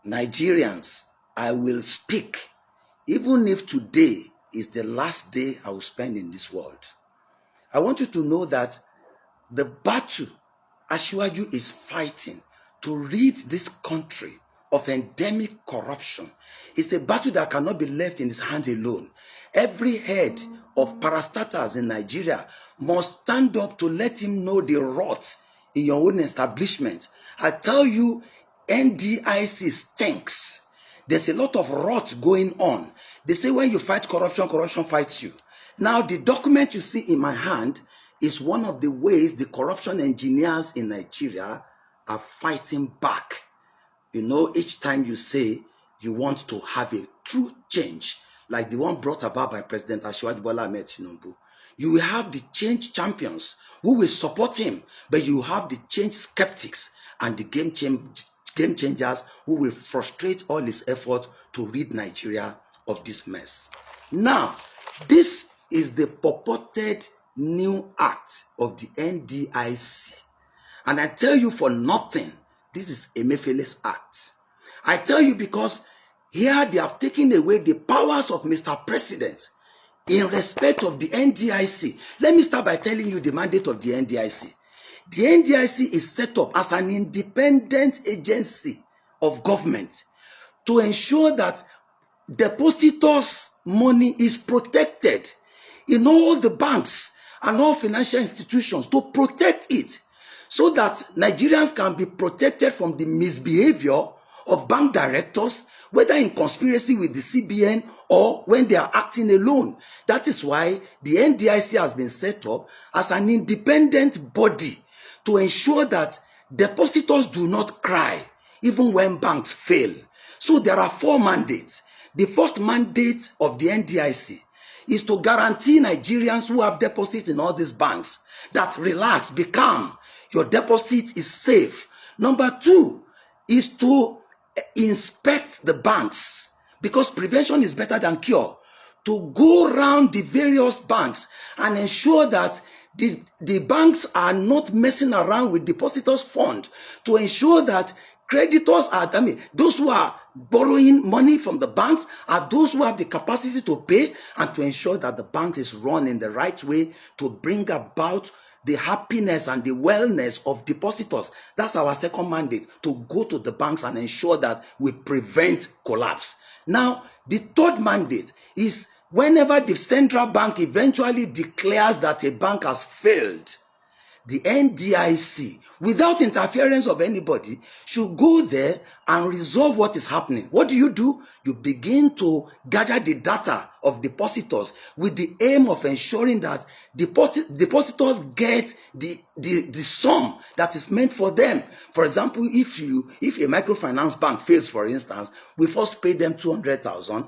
Nigerians, I will speak, even if today is the last day I will spend in this world. I want you to know that the battle Asiwaju is fighting to rid this country of endemic corruption is a battle that cannot be left in his hands alone. Every head of parastatals in Nigeria must stand up to let him know the rot in your own establishment. I tell you, NDIC stinks. There's a lot of rot going on. They say when you fight corruption, corruption fights you. Now, the document you see in my hand is one of the ways the corruption engineers in Nigeria are fighting back. You know, each time you say you want to have a true change, like the one brought about by President Asiwaju Bola Ahmed Tinubu, you will have the change champions who will support him, but you have the change skeptics and the game changers who will frustrate all his effort to rid Nigeria of this mess. Now, this is the purported new act of the NDIC. And I tell you for nothing, this is Emefiele's act. I tell you because here they have taken away the powers of Mr. President in respect of the NDIC. Let me start by telling you the mandate of the NDIC. The NDIC is set up as an independent agency of government to ensure that depositors' money is protected in all the banks and all financial institutions, to protect it so that Nigerians can be protected from the misbehavior of bank directors, whether in conspiracy with the CBN or when they are acting alone. That is why the NDIC has been set up as an independent body to ensure that depositors do not cry even when banks fail. So there are 4 mandates. The first mandate of the NDIC is to guarantee Nigerians who have deposits in all these banks that relax, be calm, your deposit is safe. Number 2 is to inspect the banks, because prevention is better than cure. To go around the various banks and ensure that the banks are not messing around with depositors' fund, to ensure that creditors are, those who are borrowing money from the banks are those who have the capacity to pay, and to ensure that the bank is run in the right way to bring about the happiness and the wellness of depositors. That's our second mandate, to go to the banks and ensure that we prevent collapse. Now, the third mandate is whenever the central bank eventually declares that a bank has failed, the NDIC, without interference of anybody, should go there and resolve what is happening. What do? You begin to gather the data of depositors with the aim of ensuring that depositors get the sum that is meant for them. For example, if a microfinance bank fails, for instance, we first pay them 200,000.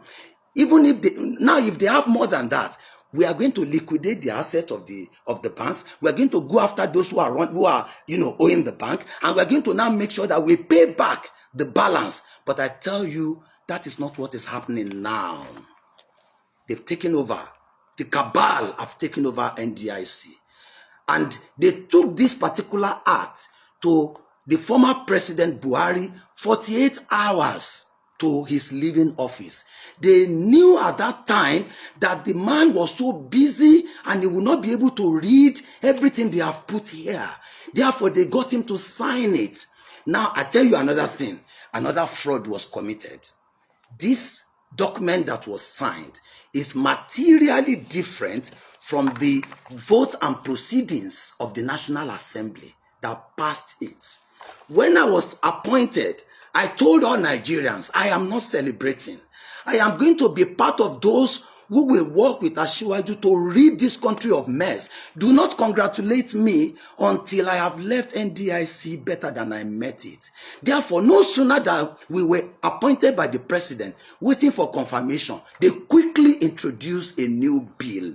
Even if they have more than that, we are going to liquidate the assets of the banks. We are going to go after those who are owing the bank, and we are going to now make sure that we pay back the balance. But I tell you, that is not what is happening now. They've taken over. The cabal have taken over NDIC, and they took this particular act to the former President Buhari 48 hours to his leaving office. They knew at that time that the man was so busy and he would not be able to read everything they have put here. Therefore, they got him to sign it. Now, I tell you another thing. Another fraud was committed. This document that was signed is materially different from the vote and proceedings of the National Assembly that passed it. When I was appointed, I told all Nigerians, I am not celebrating. I am going to be part of those who will work with Asiwaju to rid this country of mess. Do not congratulate me until I have left NDIC better than I met it. Therefore, no sooner than we were appointed by the president, waiting for confirmation, they quickly introduced a new bill,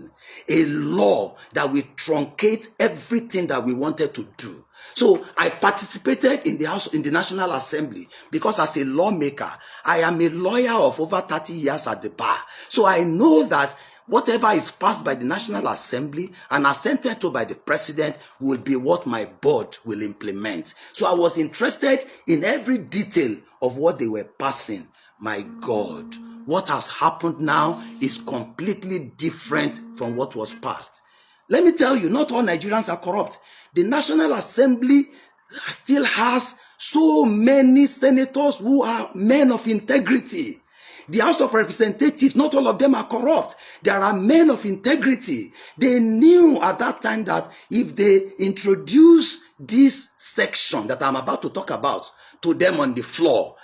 a law that will truncate everything that we wanted to do. So I participated in the National Assembly because as a lawmaker, I am a lawyer of over 30 years at the bar. So I know that whatever is passed by the National Assembly and assented to by the president will be what my board will implement. So I was interested in every detail of what they were passing. My God, what has happened now is completely different from what was passed. Let me tell you, not all Nigerians are corrupt. The National Assembly still has so many senators who are men of integrity. The House of Representatives, not all of them are corrupt. There are men of integrity. They knew at that time that if they introduce this section that I'm about to talk about to them on the floor,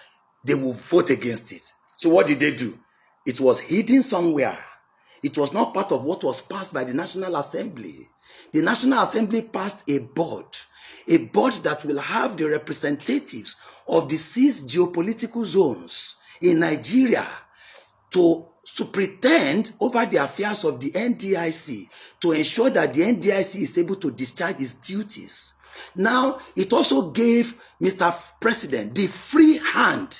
they will vote against it. So what did they do? It was hidden somewhere. It was not part of what was passed by the National Assembly. The National Assembly passed a board that will have the representatives of the 6 geopolitical zones in Nigeria to pretend over the affairs of the NDIC, to ensure that the NDIC is able to discharge its duties. Now, it also gave Mr. President the free hand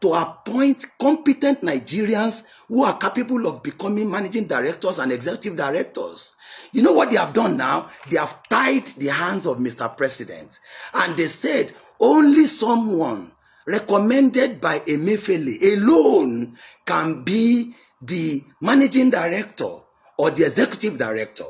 to appoint competent Nigerians who are capable of becoming managing directors and executive directors. You know what they have done now? They have tied the hands of Mr. President, and they said only someone recommended by Emefiele alone can be the managing director or the executive director.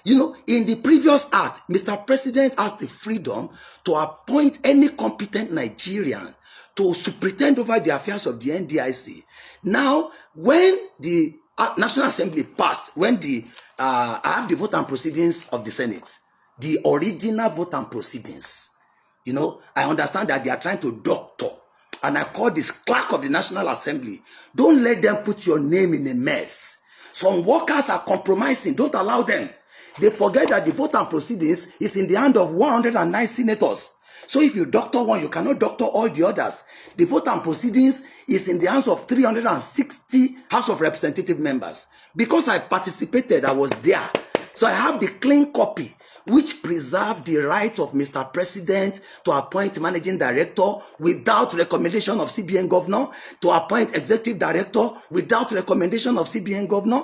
You know, in the previous act, Mr. President has the freedom to appoint any competent Nigerian to superintend over the affairs of the NDIC. Now, when the National Assembly passed, when I have the vote and proceedings of the Senate, the original vote and proceedings, you know, I understand that they are trying to doctor, and I call this clerk of the National Assembly. Don't let them put your name in a mess. Some workers are compromising. Don't allow them. They forget that the vote and proceedings is in the hand of 109 senators. So if you doctor one, you cannot doctor all the others. The vote and proceedings is in the hands of 360 House of Representative members. Because I participated, I was there. So I have the clean copy, which preserved the right of Mr. President to appoint managing director without recommendation of CBN governor, to appoint executive director without recommendation of CBN governor,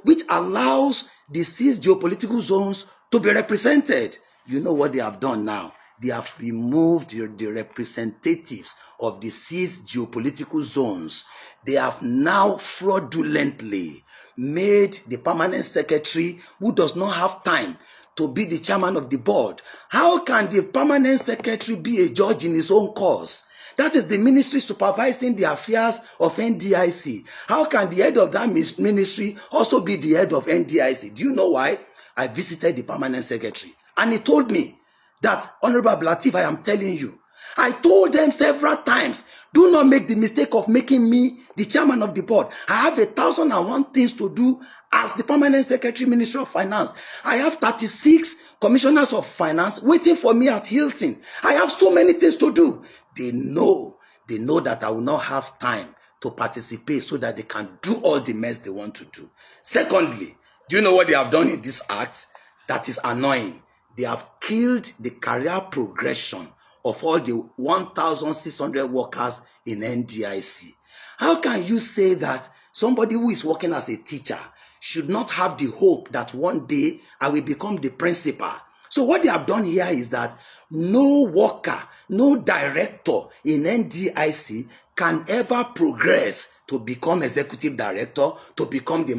which allows the 6 geopolitical zones to be represented. You know what they have done now? They have removed the representatives of the 6 geopolitical zones. They have now fraudulently made the permanent secretary, who does not have time to be the chairman of the board. How can the permanent secretary be a judge in his own cause? That is the ministry supervising the affairs of NDIC. How can the head of that ministry also be the head of NDIC? Do you know why? I visited the permanent secretary, and he told me that, Honorable Lateef, I am telling you, I told them several times, do not make the mistake of making me the chairman of the board. I have 1,001 things to do as the permanent secretary, Ministry of Finance. I have 36 commissioners of finance waiting for me at Hilton. I have so many things to do. They know that I will not have time to participate, so that they can do all the mess they want to do. Secondly, do you know what they have done in this act that is annoying? They have killed the career progression of all the 1,600 workers in NDIC. How can you say that somebody who is working as a teacher should not have the hope that one day I will become the principal? So what they have done here is that no worker, no director in NDIC can ever progress to become executive director, to become the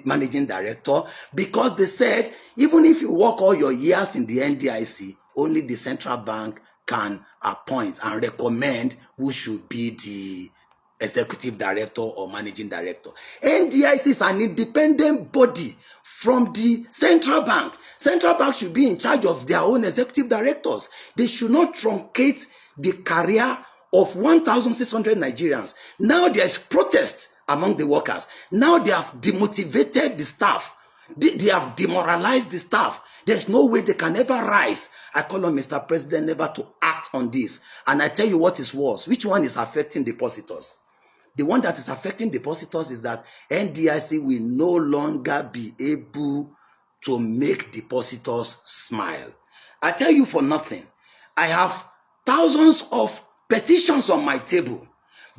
managing director, because they said even if you work all your years in the NDIC, only the central bank can appoint and recommend who should be the executive director or managing director. NDIC is an independent body from the central bank. Central bank should be in charge of their own executive directors. They should not truncate the career of 1,600 Nigerians. Now there is protest among the workers. Now they have demotivated the staff. They have demoralized the staff. There's no way they can ever rise. I call on Mr. President never to act on this. And I tell you what is worse. Which one is affecting depositors? The one that is affecting depositors is that NDIC will no longer be able to make depositors smile. I tell you for nothing, I have thousands of petitions on my table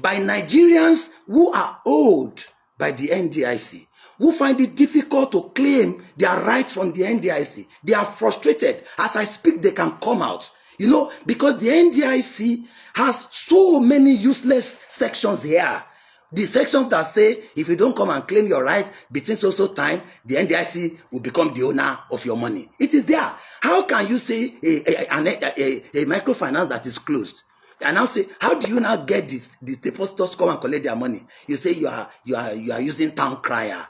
by Nigerians who are owed by the NDIC, who find it difficult to claim their rights from the NDIC. They are frustrated. As I speak, they can come out. You know, because the NDIC has so many useless sections here. The sections that say if you don't come and claim your right between so time, the NDIC will become the owner of your money. It is there. How can you say a microfinance that is closed? And now say, how do you now get these depositors to come and collect their money? You say you are using town crier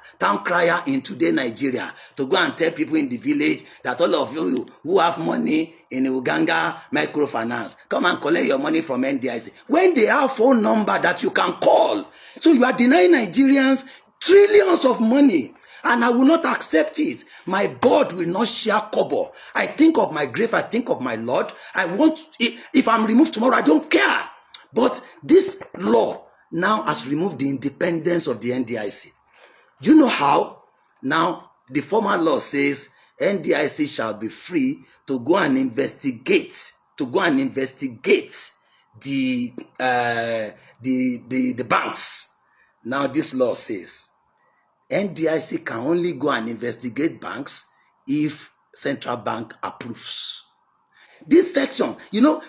in today Nigeria to go and tell people in the village that all of you who have money in Uganda microfinance, come and collect your money from NDIC. When they have phone number that you can call. So you are denying Nigerians trillions of money. And I will not accept it. My board will not share kobo. I think of my grave. I think of my Lord. I want, if I'm removed tomorrow, I don't care. But this law now has removed the independence of the NDIC. You know how? Now, the former law says NDIC shall be free to go and investigate, the banks. Now, this law says NDIC can only go and investigate banks if central bank approves. This section,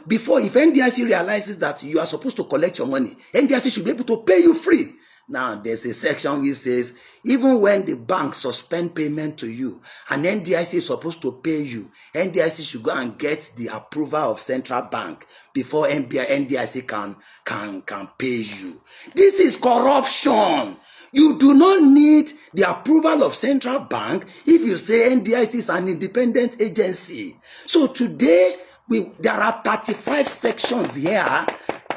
before, if NDIC realizes that you are supposed to collect your money, NDIC should be able to pay you free. Now, there's a section which says, even when the bank suspend payment to you and NDIC is supposed to pay you, NDIC should go and get the approval of central bank before NDIC can pay you. This is corruption. You do not need the approval of central bank if you say NDIC is an independent agency. So today, there are 35 sections here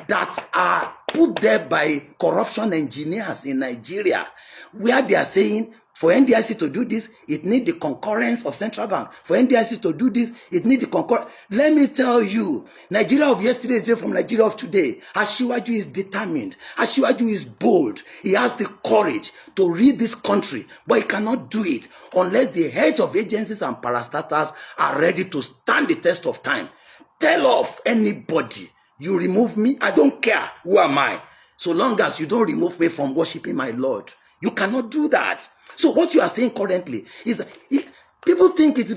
that are put there by corruption engineers in Nigeria, where they are saying, for NDIC to do this, it needs the concurrence of central bank. For NDIC to do this, it needs the concurrence. Let me tell you, Nigeria of yesterday is different from Nigeria of today. Asiwaju is determined. Asiwaju is bold. He has the courage to lead this country, but he cannot do it unless the heads of agencies and parastatals are ready to stand the test of time. Tell off anybody. You remove me, I don't care. Who am I? So long as you don't remove me from worshiping my Lord. You cannot do that. So what you are saying currently is that people think it's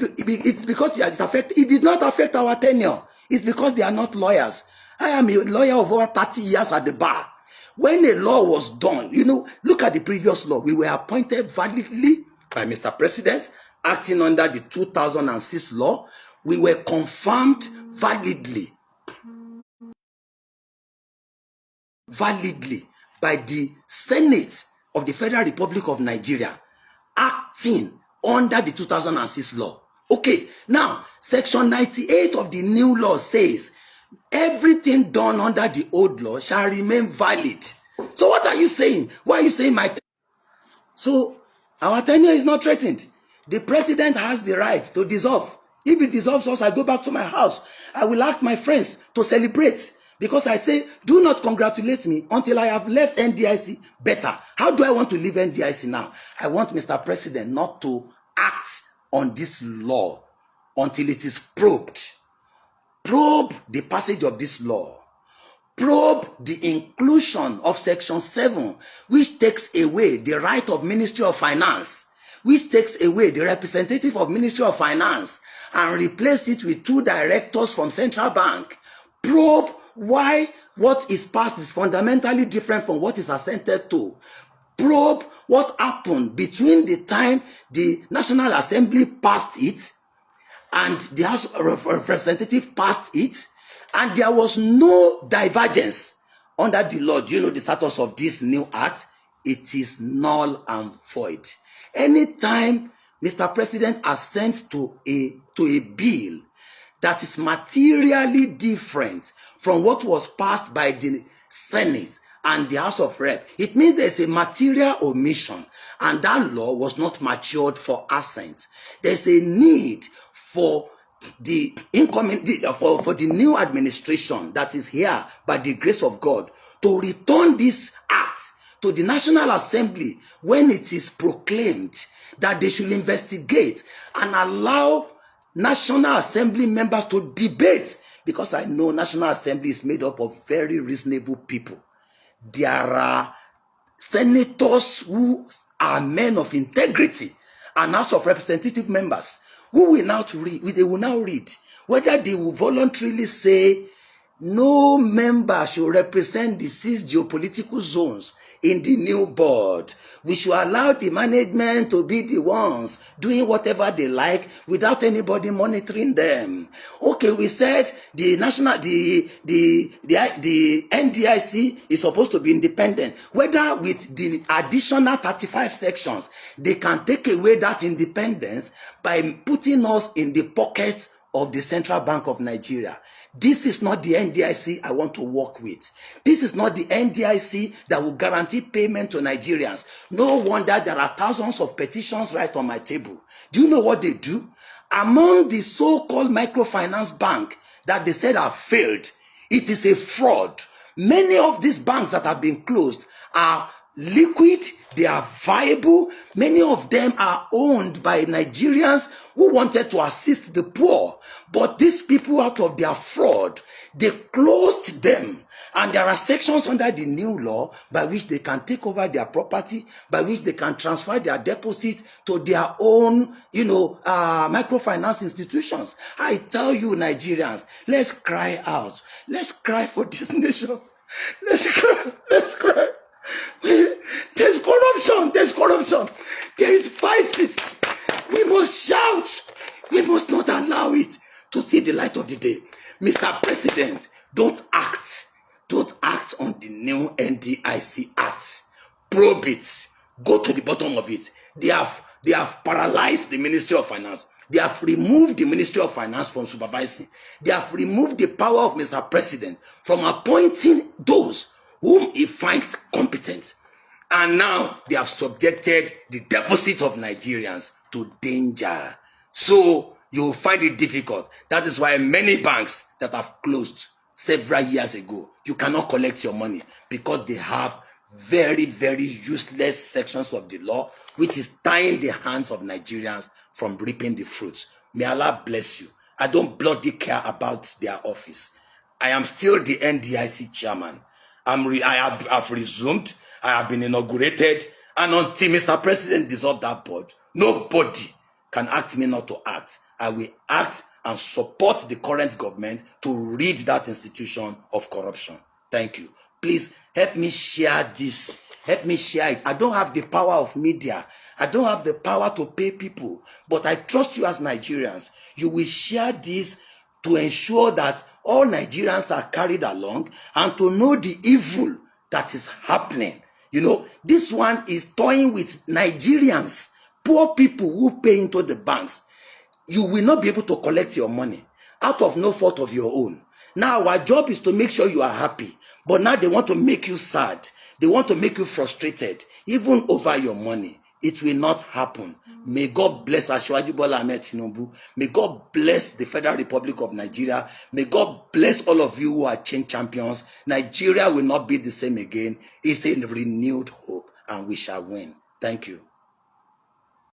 because it did not affect our tenure. It's because they are not lawyers. I am a lawyer of over 30 years at the bar. When a law was done, look at the previous law. We were appointed validly by Mr. President, acting under the 2006 law. We were confirmed validly by the Senate of the Federal Republic of Nigeria, acting under the 2006 law. Okay, now, Section 98 of the new law says, everything done under the old law shall remain valid. So what are you saying? Why are you saying my... So, our tenure is not threatened. The president has the right to dissolve. If he dissolves us, I go back to my house. I will ask my friends to celebrate. Because I say, do not congratulate me until I have left NDIC better. How do I want to leave NDIC now? I want Mr. President not to act on this law until it is probed. Probe the passage of this law. Probe the inclusion of Section 7, which takes away the right of Ministry of Finance, which takes away the representative of Ministry of Finance, and replace it with 2 directors from Central Bank. Probe why what is passed is fundamentally different from what is assented to. Probe what happened between the time the National Assembly passed it and the House of Representatives passed it, and there was no divergence under the law. Do you know the status of this new act? It is null and void. Anytime Mr. President assents to a bill that is materially different from what was passed by the Senate and the House of Rep, it means there's a material omission, and that law was not matured for assent. There's a need for the for the new administration that is here by the grace of God to return this act to the National Assembly when it is proclaimed that they should investigate and allow National Assembly members to debate, because I know National Assembly is made up of very reasonable people. There are senators who are men of integrity and House of Representative members who will now read. They will now read whether they will voluntarily say No member should represent the 6 geopolitical zones in the new board. We should allow the management to be the ones doing whatever they like without anybody monitoring them. Okay, we said the NDIC is supposed to be independent. Whether with the additional 35 sections, they can take away that independence by putting us in the pocket of the Central Bank of Nigeria. This is not the NDIC I want to work with. This is not the NDIC that will guarantee payment to Nigerians. No wonder there are thousands of petitions right on my table. Do you know what they do? Among the so-called microfinance bank that they said have failed, it is a fraud. Many of these banks that have been closed are liquid, they are viable. Many of them are owned by Nigerians who wanted to assist the poor. But these people, out of their fraud, they closed them. And there are sections under the new law by which they can take over their property, by which they can transfer their deposit to their own, microfinance institutions. I tell you, Nigerians, let's cry out. Let's cry for this nation. Let's cry. Let's cry. There's corruption. There's corruption. There is vices. We must shout. We must not allow it to see the light of the day. Mr. President, don't act. Don't act on the new NDIC Act. Probe it. Go to the bottom of it. They have paralyzed the Ministry of Finance. They have removed the Ministry of Finance from supervising. They have removed the power of Mr. President from appointing those whom he finds competent. And now they have subjected the deposits of Nigerians to danger. So you will find it difficult. That is why many banks that have closed several years ago, you cannot collect your money because they have very, very useless sections of the law which is tying the hands of Nigerians from reaping the fruits. May Allah bless you. I don't bloody care about their office. I am still the NDIC chairman. I have resumed. I have been inaugurated. And until Mr. President dissolve that board, nobody can ask me not to act. I will act and support the current government to rid that institution of corruption. Thank you. Please help me share this. Help me share it. I don't have the power of media. I don't have the power to pay people. But I trust you as Nigerians. You will share this to ensure that all Nigerians are carried along and to know the evil that is happening. This one is toying with Nigerians, poor people who pay into the banks. You will not be able to collect your money out of no fault of your own. Now our job is to make sure you are happy. But now they want to make you sad. They want to make you frustrated, even over your money. It will not happen. May God bless Asiwaju Bola Ahmed Tinubu. May God bless the Federal Republic of Nigeria. May God bless all of you who are change champions. Nigeria will not be the same again. It's a renewed hope and we shall win. Thank you.